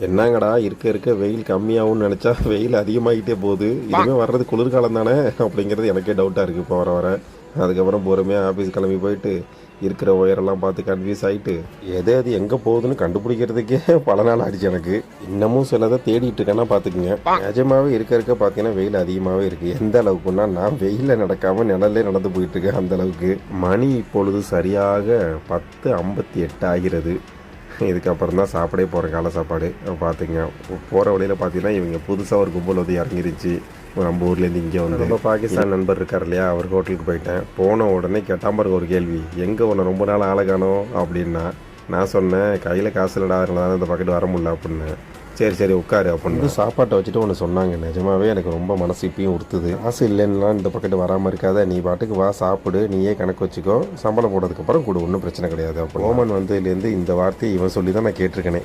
என்னங்கடா இருக்க இருக்க வெயில் கம்மியாகும்னு நினச்சா வெயில் அதிகமாகிட்டே போகுது. இனிமேல் வர்றது குளிர்காலம் தானே அப்படிங்கிறது எனக்கே டவுட்டாக இருக்குது இப்போ வர வர. அதுக்கப்புறம் பொறுமையாக ஆஃபீஸ் கிளம்பி போயிட்டு இருக்கிற ஒயரெல்லாம் பார்த்து கன்ஃபியூஸ் ஆகிட்டு எது அது எங்கே போகுதுன்னு கண்டுபிடிக்கிறதுக்கே பல நாள் ஆயிடுச்சு எனக்கு. இன்னமும் சிலதை தேடிட்டு இருக்கேன்னா பார்த்துக்குங்க. நிஜமாவே இருக்க இருக்க பார்த்தீங்கன்னா வெயில் அதிகமாகவே இருக்குது. எந்த அளவுக்குன்னா நான் வெயிலில் நடக்காமல் நிழல்லே நடந்து போயிட்டுருக்கேன் அந்த அளவுக்கு. மணி இப்பொழுது சரியாக 10:58 ஆகிறது. இதுக்கப்புறம் தான் சாப்பிடே போகிறேன் காலை சாப்பாடு. பார்த்துங்க போகிற வழியில் பார்த்தீங்கன்னா இவங்க புதுசாக ஒரு கும்பல் வந்து இறங்கிருச்சு. நம்ம ஊர்லேருந்து இங்கே வந்து நம்ம பாகிஸ்தான் நண்பர் இருக்கார் இல்லையா, அவர் ஹோட்டலுக்கு போயிட்டேன். போன உடனே கேட்டால் பாருங்க ஒரு கேள்வி, எங்கே உன்னை ரொம்ப நாள் ஆளை காணோம் அப்படின்னா. நான் சொன்னேன் கையில் காசு இல்லைடா, அதனால தான் இந்த பக்கெட் வர முடியல அப்படின்னு. சரி சரி உட்காரு அப்படின்னு சாப்பாட்டை வச்சுட்டு ஒன்று சொன்னாங்க. நிஜமாவே எனக்கு ரொம்ப மனசு இப்பயும் உறுத்துது. காசு இல்லைன்னா இந்த பக்கெட்டு வராமல் இருக்காத, நீ பாட்டுக்கு வா சாப்பிடு, நீயே கணக்கு வச்சுக்கோ, சம்பளம் போட்டதுக்கப்புறம் கூட ஒன்றும் பிரச்சனை கிடையாது. அப்போ ஓமன் வந்ததுலேருந்து இந்த வார்த்தையை இவன் சொல்லி தான் நான் கேட்டிருக்கேனே.